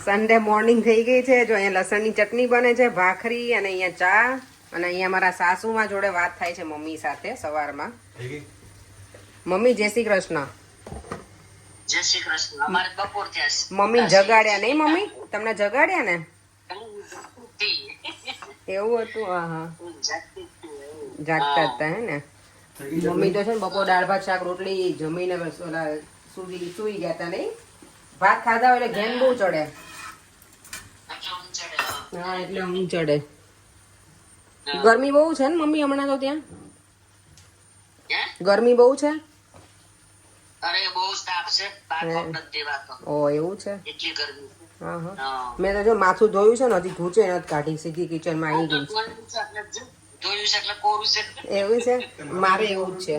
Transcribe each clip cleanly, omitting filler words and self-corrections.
Sunday morning થઈ ગઈ છે. જો અહીંયા લસણની ચટણી બને છે, ભાખરી અને અહીંયા ચા અને અહીંયા મારા સાસુમાં જોડે વાત થાય છે મમ્મી સાથે સવારમાં. મમ્મી જય શ્રી કૃષ્ણ. જય શ્રી કૃષ્ણ. અમારે બપોર થયા છે. મમ્મી જગાડ્યા નહીં? મમ્મી તમને જગાડ્યા ને? એવું હતું? હા હા, જાગતા હતા હે ને. મમ્મી તો છે ને બપોર દાળ ભાત શાક રોટલી જમીને સુઈ ગયા હતા નહીં? ભાત ખાધા હોય એટલે ઘેન બહુ ચડે. હા એટલે ઊંઘ ચડે. ગરમી બહુ છે ને મમ્મી હમણાં તો ત્યાં? ગરમી બહુ છે? અરે બહુ તાપ છે. ઓ એવું છે? એટલી ગરમી. હા હા, મેં તો જો માથું ધોયું છે ને હજી ઘૂંચે નથી કાઢી, સીધી કિચનમાં આવી ગઈ. ધોયું છે એટલે કોરું છે. એવું છે? મારે એવું જ છે.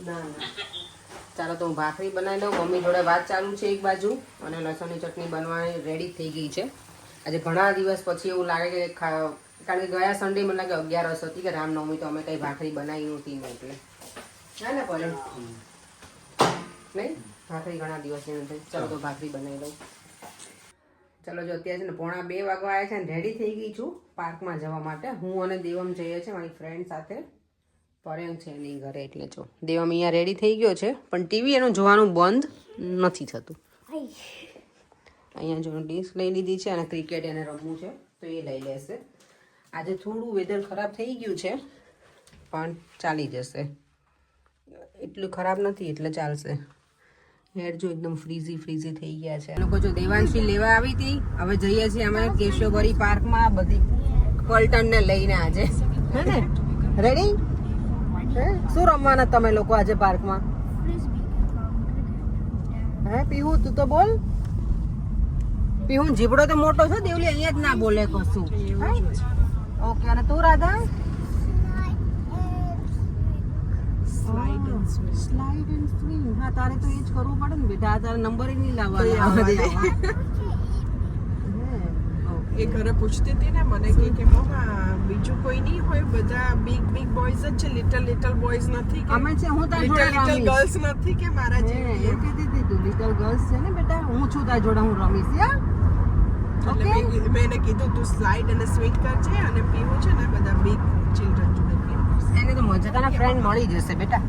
ના ના, ચાલો તો હું ભાખરી બનાવી દઉં. મમ્મી જોડે વાત ચાલુ છે એક બાજુ અને લસણની ચટણી બનવાની રેડી થઈ ગઈ છે. આજે ઘણા દિવસ પછી એવું લાગે કે કારણ કે ગયા સન્ડે મને લાગે 11 હતી કે રામનવમી, તો અમે કઈ ભાખરી બનાવી નહોતી ને એટલે હા ને પડે નહીં ભાખરી ઘણા દિવસની નથી. ચાલો તો ભાખરી બનાવી દઉં. ચાલો જો અત્યારે છે ને 1:45 વાગવા આવ્યા છે ને રેડી થઈ ગઈ છું પાર્કમાં જવા માટે. હું અને દેવમ જઈએ છીએ મારી ફ્રેન્ડ સાથે. પરેમ છે એની ઘરે એટલે જો દેવમ અહીંયા રેડી થઈ ગયો છે, પણ ટીવી એનું જોવાનું બંધ નથી થતું. અહીંયા જો ડીશ લઈ લીધી છે અને ક્રિકેટ એને રમવું છે તો એ લઈ લેશે. આજે થોડું વેધર ખરાબ થઈ ગયું છે પણ ચાલી જશે, એટલું ખરાબ નથી એટલે ચાલશે. હેર જો એકદમ ફ્રીઝી થઈ ગયા છે. લોકો જો દેવાંશી લેવા આવી હતી. હવે જઈએ છીએ અમે કેશવરી પાર્કમાં બધી પલટનને લઈને આજે. હે ને રેડી? શું રમવાના તમે લોકો આજે પાર્કમાં? હે પીહુ તું તો બોલ. પીહુ જીબડો તો મોટો છે, દેવલી અહીંયા જ ના બોલે કશું. ઓકે, અને તું રાધા? Slide and swing. હા તારે તો એ જ કરવું પડે ને બેટા, તારે નંબર નહીં લાવવાનો. એ ઘરે પૂછતી હતી ને મને કે મમ્મા બીજું કોઈ નહીં હોય, બધા બિગ બોયઝ જ છે, લિટલ બોયઝ નથી કે? અમે છે, હું તાર જોડે લિટલ ગર્લ્સ નથી કે મારા જેવી? એ કહેતી હતી તું લિટલ ગર્લ્સ છે ને બેટા, હું છું તાર જોડે, હું રમીશ. યા એટલે મેં એને કીધું તું સ્લાઇડ અને સ્વિંગ કરજે અને પીવું છે ને બધા બિગ ચિલ્ડ્રન જોડે પીવું. એને તો મજા, તને ફ્રેન્ડ મળી જશે બેટા.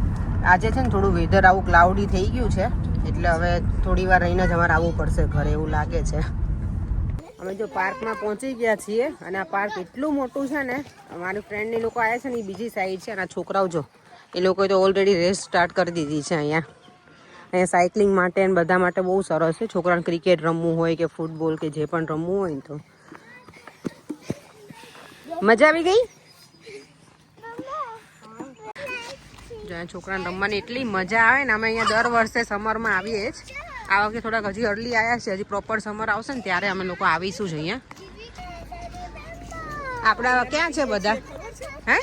આજે છે ને થોડું વેધર આવું ક્લાઉડી થઈ ગયું છે એટલે હવે થોડી વાર રહીને જ અમારે આવવું પડશે ઘરે એવું લાગે છે. અમે જો પાર્કમાં પહોંચી ગયા છીએ અને આ પાર્ક એટલું મોટું છે ને. અમારી ફ્રેન્ડની લોકો આવ્યા છે ને એ બીજી સાઈડ છે અને આ છોકરાઓ જો એ લોકોએ તો ઓલરેડી રેસ સ્ટાર્ટ કરી દીધી છે. અહીંયા સાયકલિંગ માટે અને બધા માટે બહુ સરસ છે. છોકરાને ક્રિકેટ રમવું હોય કે ફૂટબોલ કે જે પણ રમવું હોય ને તો મજા આવી ગઈ. જ્યાં છોકરાને રમવાની એટલી મજા આવે ને. અમે અહીંયા દર વર્ષે સમરમાં આવીએ જ. આ વખતે થોડાક હજી અર્લી આવ્યા છે, હજી પ્રોપર સમર આવશે ને ત્યારે અમે લોકો આવીશું જ અહીંયા. આપણા ક્યાં છે બધા? હે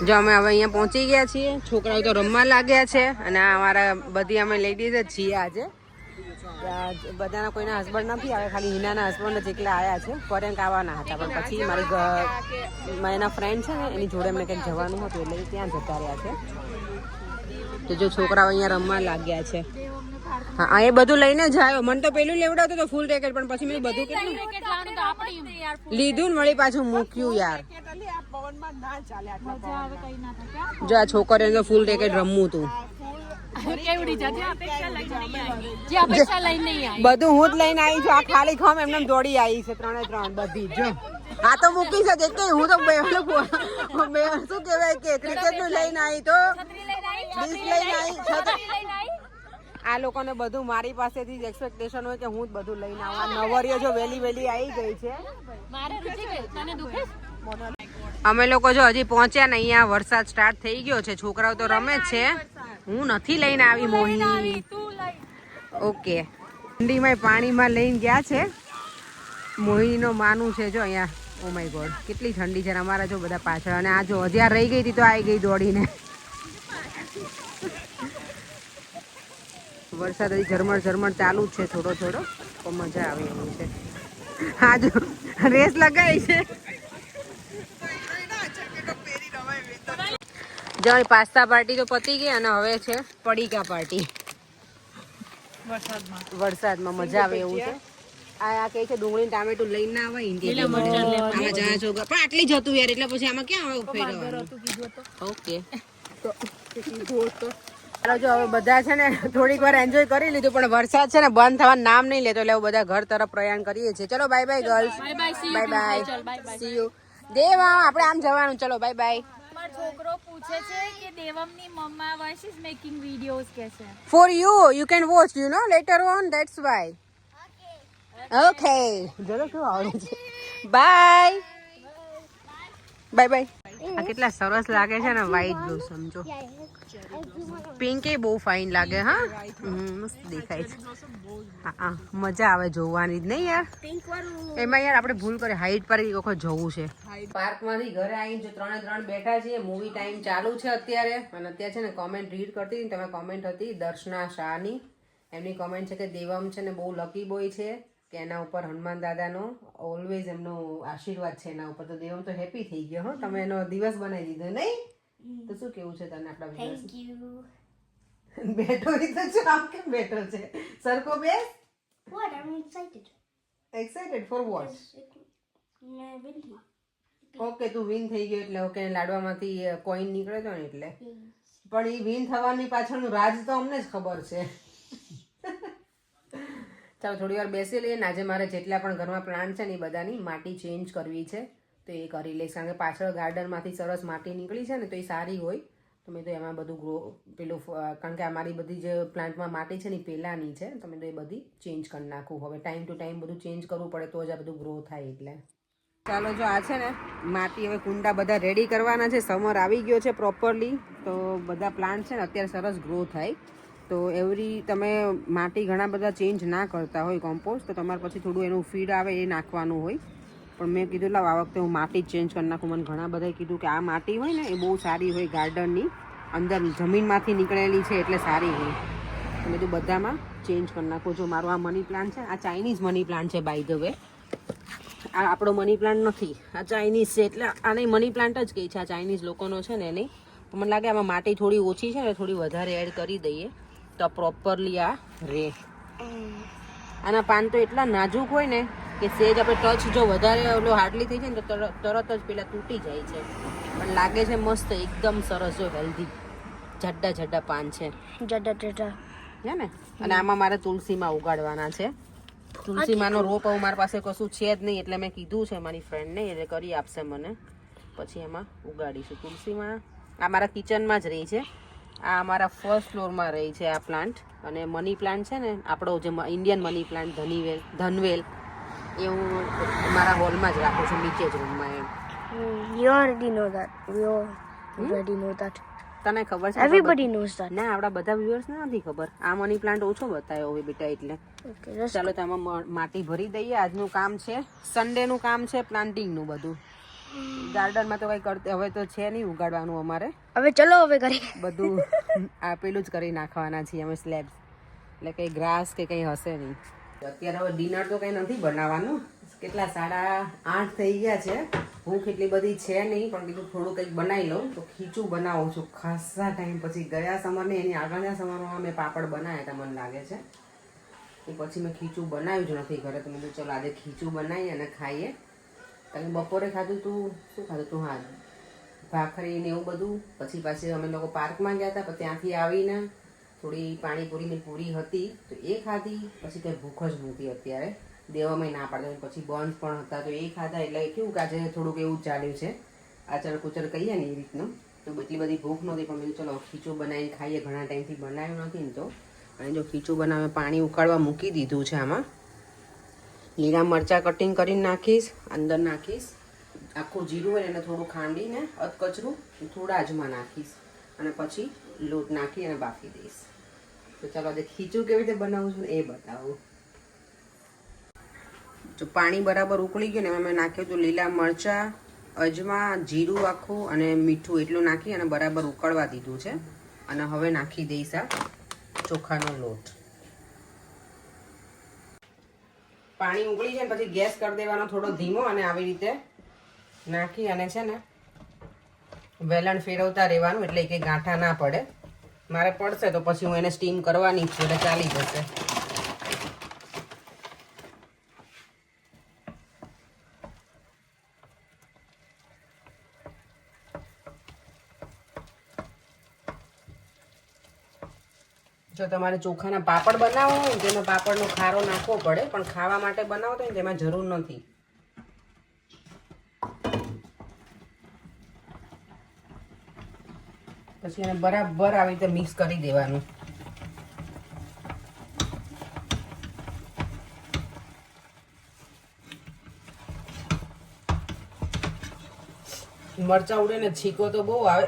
જો અમે હવે અહીંયા પહોંચી ગયા છીએ. છોકરાઓ તો રમવા લાગ્યા છે અને અમારા બધી અમે લેડીઝ જ છીએ આજે. બધાના કોઈના હસબન્ડ નથી આવે, ખાલી હિનાના હસબન્ડ જ એકલા આવ્યા છે. ફરેન્ક આવવાના હતા પણ પછી મારી એના ફ્રેન્ડ છે ને એની જોડે એમને કંઈક જવાનું હતું એટલે ત્યાં જતા રહ્યા છે. તો જો છોકરાઓ અહીંયા રમવા લાગ્યા છે. હા એ બધું લઈને જ આવ્યો. મને તો પેલું લેવડાવતો તો ફૂલ રેકેટ, પણ પછી મેં બધું કેટલું લીધું ને વળી પાછું મૂક્યું યાર. જો આ છોકરીઓને તો ફૂલ રેકેટ રમવું હતું. બધું હું જ લઈને આવી છું. આ ખાલી ખમ એમને દોડી આવી છે 3 બધી. જો આ તો મૂકી છે કે હું તો શું કહેવાય કે ક્રિકેટ નું લઈને આવી તો ડીશ લઈને આવી. આ લોકોને બધું મારી પાસેથી જ એક્સપેક્ટેશન હોય કે હું જ બધું લઈને આવું. નવરીઓ જો વહેલી આવી ગઈ છે. અમે લોકો જો હજી પહોંચ્યા ને અહીંયા વરસાદ સ્ટાર્ટ થઈ ગયો છે. છોકરાઓ તો રમે જ છે, હું નથી લઈને આવી. મોહિની ઓકે ઠંડીમાં પાણીમાં લઈને ગયા છે. મોહિનીનો માનું છે જો અહીંયા. ઓ માય ગોડ કેટલી ઠંડી છે. અમારા જો બધા પાછળ અને આ જો હજી રહી ગઈ હતી તો આવી ગઈ દોડીને. વરસાદ હજી ઝરમર ચાલુ જ છે થોડો તો મજા આવે એવું છે. હા જો રેસ લગાવી છે. જો પાસ્તા પાર્ટી તો પતી ગઈ અને હવે છે પડીકા પાર્ટી. વરસાદમાં મજા આવે એવું છે. આ કહે છે ડુંગળી ટામેટું લઈને ના આવે ઇન્ડિયા આમાં જા છો પણ આટલી જ હતું યાર એટલે પછી આમાં ક્યાં આવે ફેરવવાનું ઓકે ચાલો જો હવે બધા છે ને થોડીક વાર એન્જોય કરી લીધું પણ વરસાદ છે ને બંધ થવાનું નામ નહીં લેતો એટલે બધા ઘર તરફ પ્રયાણ કરીએ છીએ ચલો bye bye girls bye bye see you દેવા આપણે આમ જવાનું ચલો બાય બાય છોકરો પૂછે છે કે દેવમની મમ્મા why she's making videos કે છે for you can watch later on that's why okay ચલો શું આવડે છે બાય બાય બાય આ કેટલા સરસ લાગે છે ને વ્હાઈટ બ્લુ સમજો પિંક એ બહુ ફાઇન લાગે હા મસ્ત દેખાય છે હા મજા આવે જોવાની જ નહીં યાર એમાં યાર આપણે ભૂલ કરી હાઈટ પર એક વખત જવું છે પાર્કમાંથી ઘરે આવીને જો 3 બેઠા છીએ મૂવી ટાઈમ ચાલુ છે અત્યારે અને અત્યારે છે ને કોમેન્ટ રીડ કરતી હતી તમે કોમેન્ટ હતી દર્શના શાહની એમની કોમેન્ટ છે કે દેવમ છે ને બહુ લકી બોય છે કે એના ઉપર હનુમાન દાદાનો ઓલવેઝ એમનો આશીર્વાદ છે એના ઉપર તો દેવમ તો હેપી થઈ ગયો હો તમે એનો દિવસ બનાવી દીધો નહીં તો શું કેવું છે તને આપણા દિવસ થેન્ક યુ બેઠો તો છે આમ કેમ બેઠો છે સરકો બે what I'm excited for what मैं विन ઓકે તું વિન થઈ ગયો એટલે ઓકે લાડવામાંથી કોઈન નીકળે તો ને એટલે પણ એ વિન થવાની પાછળનું રાજ તો અમને જ ખબર છે ચાલો થોડી વાર બેસી લઈએ ને આજે મારે જેટલા પણ ઘરમાં પ્લાન્ટ છે ને એ બધાની માટી ચેન્જ કરવી છે તો એ કરી લઈશ કારણ કે પાછળ ગાર્ડનમાંથી સરસ માટી નીકળી છે ને તો એ સારી હોય તો મેં તો એમાં બધું ગ્રો પેલું કારણ કે અમારી બધી જે પ્લાન્ટમાં માટી છે ને એ પહેલાંની છે તો મેં તો એ બધી ચેન્જ કરી નાખું હવે ટાઈમ ટુ ટાઈમ બધું ચેન્જ કરવું પડે તો જ આ બધું ગ્રો થાય એટલે ચાલો જો આ છે ને માટી હવે કુંડા બધા રેડી કરવાના છે સમર આવી ગયો છે પ્રોપરલી તો બધા પ્લાન્ટ છે ને અત્યારે સરસ ગ્રો થાય તો એવરી તમે માટી ઘણા બધા ચેન્જ ના કરતા હોય કોમ્પોસ્ટ તો તમારે પછી થોડું એનું ફીડ આવે એ નાખવાનું હોય પણ મેં કીધું લાવ આ વખતે હું માટી ચેન્જ કરી નાખું મને ઘણા બધાએ કીધું કે આ માટી હોય ને એ બહુ સારી હોય ગાર્ડનની અંદર જમીનમાંથી નીકળેલી છે એટલે સારી હોય તો મેં કીધું બધામાં ચેન્જ કરી નાખું જો મારો આ મની પ્લાન્ટ છે આ ચાઇનીઝ મની પ્લાન્ટ છે બાય ધ વે આ આપણો મની પ્લાન્ટ નથી આ ચાઇનીઝ છે એટલે આને મની પ્લાન્ટ જ કહે છે આ ચાઇનીઝ લોકોનો છે ને એની તો મને લાગે આમાં માટી થોડી ઓછી છે ને થોડી વધારે એડ કરી દઈએ તો પ્રોપરલી આ રે આના પાન તો એટલા નાજુક હોય ને કે સેજ આપણે ટચ જો વધારે ઓલો હાર્ડલી થઈ જાય ને તો તરત જ પેલા તૂટી જાય છે પણ લાગે છે મસ્ત એકદમ સરસ જો હેલ્ધી જાડા પાન છે હે ને અને આમાં મારે તુલસીમાં ઉગાડવાના છે તુલસીમાંનો રોપ હવે મારી પાસે કશું છે જ નહીં એટલે મેં કીધું છે મારી ફ્રેન્ડને એટલે કરી આપશે મને પછી એમાં ઉગાડીશું તુલસીમાં આ મારા કિચનમાં જ રહી છે આ અમારા ફર્સ્ટ ફ્લોરમાં રહી છે આ પ્લાન્ટ અને મની પ્લાન્ટ છે ને આપણો જે ઇન્ડિયન મની પ્લાન્ટ ધનવેલ એ હું મારા હોલમાં જ રાખું છું નીચે જ રૂમમાં એમ તને ખબર છે everybody knows that ના આપણા બધા વ્યુઅર્સને નથી ખબર આ મની પ્લાન્ટ ઓછો બતાવ્યો હવે બેટા એટલે ચાલો તો આમાં માટી ભરી દઈએ આજનું કામ છે સન્ડેનું કામ છે પ્લાન્ટિંગનું બધું ગાર્ડનમાં તો કઈ કરते હવે તો છે નહીં ઉગાડવાનું અમારે હવે ચલો હવે કરી બધું આ પેલું જ કરી નાખવાના છીએ અમે સ્લેબ્સ એટલે કંઈ ગ્રાસ કે કંઈ હશે નહીં અત્યારે હવે ડિનર તો કંઈ નથી બનાવવાનું કેટલા 8:30 થઈ ગયા છે ભૂખ એટલી બધી છે નહીં પણ કીધું થોડું કંઈક બનાવી લઉં તો ખીચું બનાવું છું ખાસા ટાઈમ પછી ગયા સમરને એની આગળના સમરમાં મેં પાપડ બનાવ્યા હતા મને લાગે છે એ પછી મેં ખીચું બનાવ્યું જ નથી ઘરે તો મેં કીધું ચલો આજે ખીચું બનાવીએ અને ખાઈએ કારણ બપોરે ખાધું તું શું ખાધું તું હા ભાખરી ને એવું બધું પછી પાછી અમે લોકો પાર્કમાં ગયા હતા પણ ત્યાંથી આવીને થોડી પાણીપુરીની પૂરી હતી તો એ ખાધી પછી કંઈ ભૂખ જ નહોતી અત્યારે દેવામાં ના પાડે પછી બંધ પણ હતા તો એ ખાધા એટલે કેવું કે આજે થોડુંક એવું ચાલ્યું છે આચર કુચર કહીએ ને એ રીતનું તો એટલી બધી ભૂખ નહોતી પણ મેં ચલો ખીચું બનાવીને ખાઈએ ઘણા ટાઈમથી બનાવ્યું નથી ને તો અને જો ખીચું બનાવે પાણી ઉકાળવા મૂકી દીધું છે આમાં લીલા મરચાં કટિંગ કરીને નાખીશ અંદર નાખીશ આખું જીરું હોય એને થોડું ખાંડીને અધકચરું થોડા અજમા નાખીશ અને પછી લોટ નાખી અને બાફી દઈશ તો ચાલો આજે ખીચું કેવી રીતે બનાવું છું એ બતાવું જો પાણી બરાબર ઉકળી ગયું ને એમાં મેં નાખ્યું હતું લીલા મરચાં અજમા જીરું આખું અને મીઠું એટલું નાખી અને બરાબર ઉકળવા દીધું છે અને હવે નાખી દઈશ આ ચોખાનો લોટ પાણી ઉકળી જાય પછી ગેસ કરી દેવાનો થોડો ધીમો અને આવી રીતે નાખી અને છે ને વેલણ ફેરવતા રહેવાનું એટલે કે ગાંઠા ના પડે મારે પડશે તો પછી હું એને સ્ટીમ કરવાની છું એટલે ચાલી જશે જો તમારે ચોખાના પાપડ બનાવવા હોય ને તેમાં પાપડનો ખારો નાખવો પડે, પણ ખાવા માટે બનાવતો હોય ને તેમાં જરૂર નથી. પછી એને બરાબર આવી રીતે મિક્સ કરી દેવાનું. મરચા ઉડે ને છીકો તો બહુ આવે.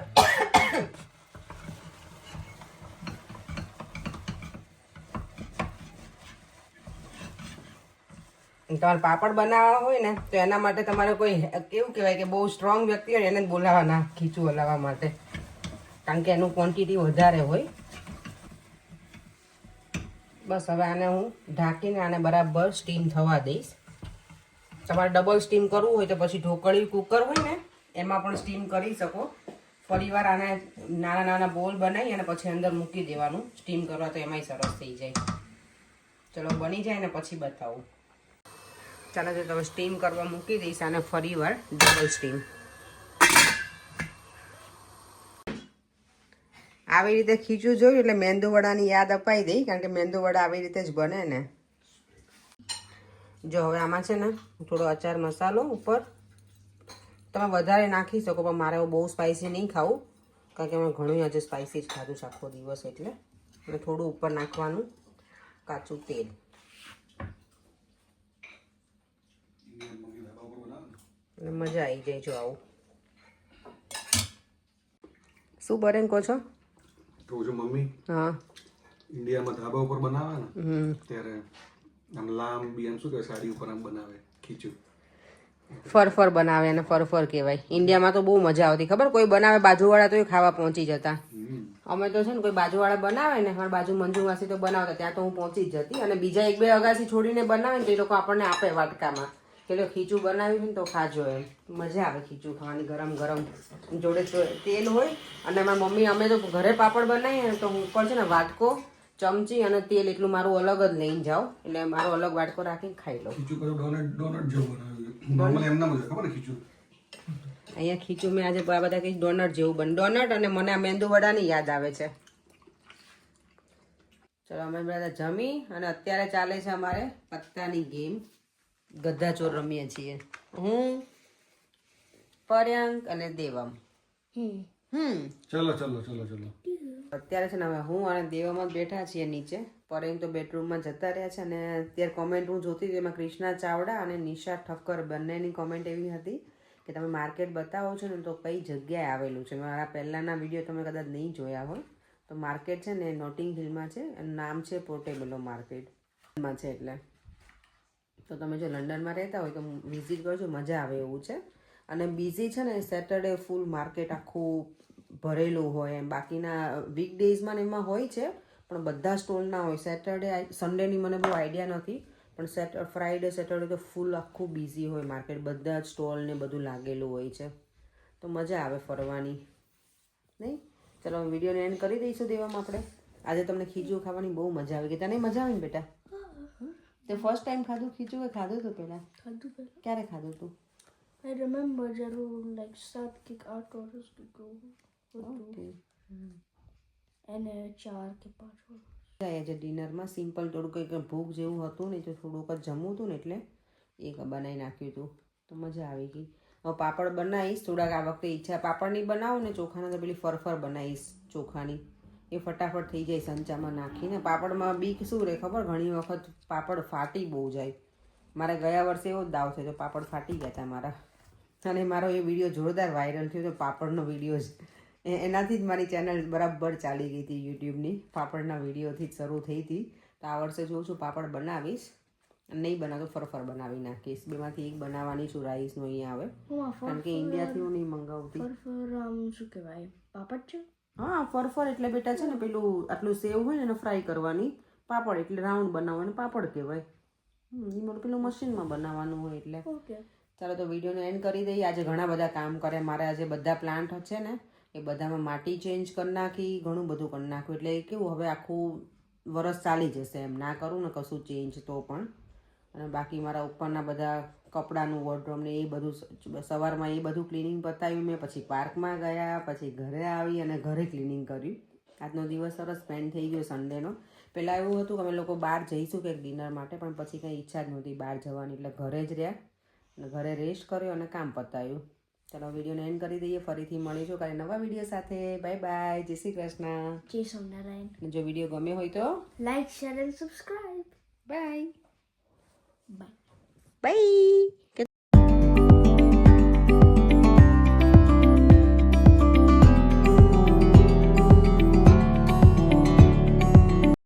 તમારે પાપડ બનાવવા હોય ને તો એના માટે તમારે કોઈ કેવું કહેવાય કે બહુ સ્ટ્રોંગ વ્યક્તિ હોય એને જ બોલાવવાના ખીચું હલાવવા માટે, કારણ કે એનું ક્વોન્ટિટી વધારે હોય. બસ હવે આને હું ઢાંકીને આને બરાબર સ્ટીમ થવા દઈશ. તમારે ડબલ સ્ટીમ કરવું હોય તો પછી ઢોકળી કુકર હોય ને એમાં પણ સ્ટીમ કરી શકો. ફરીવાર આને નાના નાના બોલ બનાવી અને પછી અંદર મૂકી દેવાનું સ્ટીમ કરવા, તો એમાંય સરસ થઈ જાય. ચલો બની જાય ને પછી બતાવું. ચાલો તો તમે સ્ટીમ કરવા મૂકી દઈશ આને ફરીવાર ડબલ સ્ટીમ. આવી રીતે ખીચું જોયું એટલે મેંદુવડાની યાદ અપાઈ દઈ, કારણ કે મેંદુવડા આવી રીતે જ બને ને. જો હવે આમાં છે ને થોડો અચાર મસાલો ઉપર તમે વધારે નાખી શકો, પણ મારે બહુ સ્પાઇસી નહીં ખાવું, કારણ કે મેં ઘણું આજે સ્પાઇસી જ ખાધું છે આખો દિવસ, એટલે અને થોડું ઉપર નાખવાનું કાચું તેલ. અને મજા આવી જાય. જો આવું શું બને કહો છો? તો જો મમ્મી હા ઇન્ડિયામાં ધાબા ઉપર બનાવે ને ત્યારે આમ લાંબી આમ શું કહેવાય સાડી ઉપર આમ બનાવે ખીચું. ફરફર બનાવે અને ફરફર કહેવાય. ઇન્ડિયામાં તો બહુ મજા આવતી, ખબર કોઈ બનાવે બાજુવાળા તો એ ખાવા પહોંચી જતા. અમે તો છે ને કોઈ બાજુવાળા બનાવે ને, મારી બાજુ મંજુ માસી તો બનાવતા, ત્યાં તો હું પહોંચી જ જતી. અને બીજા એક બે અગાસી છોડીને બનાવે ને તો એ લોકો આપણને આપે વાટકામાં કે લો ખીચું બનાવ્યું છે ને તો ખાજો એમ. મજા આવે ખીચું ખાવાની, ગરમ ગરમ જોડે તેલ હોય. અને મારી મમ્મી અમે તો ઘરે પાપડ બનાવીએ ને તો હું ઉપર છે ને વાટકો, ચમચી અને તેલ એટલું મારું અલગ જ લઈને જાઉં, એટલે મારો અલગ વાટકો રાખીને ખાઈ લઉં. ખીચું કરો ડોનટ જેવું બનાવ્યું નોર્મલી એમના મજા ખબર ખીચું. અહીંયા ખીચું મેં આજે બધા કંઈક ડોનટ જેવું બને. ડોનટ અને મને આ મેંદુ વડાની યાદ આવે છે. ચલો અમે બધા જમી અને અત્યારે ચાલે છે અમારે પત્તાની ગેમ. ગધા ચોર રમીએ છીએ હું, પર્યાંક અને દેવમ. ચલો ચલો ચલો ચલો. અત્યારે છે ને હવે હું અને દેવમ જ બેઠા છીએ નીચે. પર્યાંક તો બેડરૂમમાં જતા રહ્યા છે. અને અત્યારે કોમેન્ટ હું જોતી હતી, એમાં કૃષ્ણા ચાવડા અને નિશા ઠક્કર બંનેની કોમેન્ટ એવી હતી કે તમે માર્કેટ બતાવો છો ને તો કઈ જગ્યાએ આવેલું છે. મારા પહેલાંના વિડીયો તમે કદાચ નહીં જોયા હોય તો માર્કેટ છે ને નોટિંગ હિલમાં છે, એનું નામ છે પોર્ટેબલો માર્કેટમાં છે. એટલે તો તમે જો લંડનમાં રહેતા હોય તો વિઝિટ કરજો, મજા આવે એવું છે. અને બીઝી છે ને સેટરડે ફૂલ માર્કેટ આખું ભરેલું હોય એમ. બાકીના વીકડેઝમાં ને એમાં હોય છે પણ બધા સ્ટોલ ના હોય. સેટરડે સન્ડેની મને બહુ આઈડિયા નથી, પણ ફ્રાઈડે સેટરડે તો ફૂલ આખું બિઝી હોય માર્કેટ, બધા જ સ્ટોલ ને બધું લાગેલું હોય છે. તો મજા આવે ફરવાની, નહીં? ચલો વિડીયોને એન્ડ કરી દઈશું દેવામાં આપણે. આજે તમને ખીચું ખાવાની બહુ મજા આવી ગઈ. તને મજા આવી ને બેટા? તે ફર્સ્ટ ટાઈમ ખાધું ખીચું કે ખાધું હતું પહેલાં? ક્યારે ખાધું હતું? I remember જરૂર like 7 કે 8 વર્ષ ago. ઓકે. એને 4 કે 5 વર્ષ. આજે ડિનરમાં સિમ્પલ થોડું કંઈક ભૂખ જેવું હતું ને, તો થોડુંક જ જમવું હતું ને એટલે એક બનાવી નાખ્યું હતું, તો મજા આવી ગઈ. હવે પાપડ બનાવીશ થોડાક. આ વખતે ઈચ્છા પાપડ નહીં બનાવું ને ચોખાના, તો પેલી ફરફર બનાવીશ ચોખાની. એ ફટાફટ થઈ જાય સંચામાં નાખીને. પાપડમાં બીક શું રહે ખબર, ઘણી વખત પાપડ ફાટી બહુ જાય. મારે ગયા વર્ષે એવો જ દાવ થયો તો પાપડ ફાટી ગયા હતા મારા. અને મારો એ વિડીયો જોરદાર વાયરલ થયો તો, પાપડનો વિડીયો જ. એનાથી જ મારી ચેનલ બરાબર ચાલી ગઈ હતી યુટ્યુબની. પાપડના વિડીયોથી જ શરૂ થઈ હતી. તો આ વર્ષે જોઉં છું પાપડ બનાવીશ, નહીં બનાવતો ફરફર બનાવી નાખીશ. બેમાંથી એક બનાવવાની છું. રાઈસનો અહીંયા આવે, કારણ કે ઇન્ડિયાથી હું નહીં મંગાવતી. ફરફર શું કહેવાય, પાપડ છે? હા ફરફર એટલે બેટા છે ને પેલું આટલું સેવ હોય ને એને ફ્રાય કરવાની. પાપડ એટલે રાઉન્ડ બનાવવાનું પાપડ કહેવાય. એ પેલું મશીનમાં બનાવવાનું હોય એટલે. ઓકે ચાલો તો વિડીયોને એન્ડ કરી દઈએ. આજે ઘણા બધા કામ કરે મારે. આજે બધા પ્લાન્ટ છે ને એ બધામાં માટી ચેન્જ કરી નાખી, ઘણું બધું કરી નાખ્યું. એટલે કેવું હવે આખું વરસ ચાલી જશે એમ. ના કરું ને કશું ચેન્જ તો પણ. અને બાકી મારા ઉપરના બધા કપડાનું વોર્ડરોબ ને એ બધું સવારમાં એ બધું ક્લિનિંગ પતાવ્યું મેં. પછી પાર્કમાં ગયા, પછી ઘરે આવી અને ઘરે ક્લિનિંગ કર્યું. આજનો દિવસ સરસ સ્પેન્ડ થઈ ગયો સન્ડેનો. પહેલાં એવું હતું કે અમે લોકો બહાર જઈશું કંઈક ડિનર માટે, પણ પછી કંઈ ઈચ્છા જ નહોતી બહાર જવાની, એટલે ઘરે જ રહ્યા અને ઘરે રેસ્ટ કર્યો અને કામ પતાવ્યું. ચાલો વિડીયોને એન્ડ કરી દઈએ. ફરીથી મળીશું કાલે નવા વિડીયો સાથે. બાય બાય, જય શ્રી કૃષ્ણ. Jay Sonarayan. અને જો વિડીયો ગમ્યો હોય તો Like, share, and subscribe. Bye Bye. By.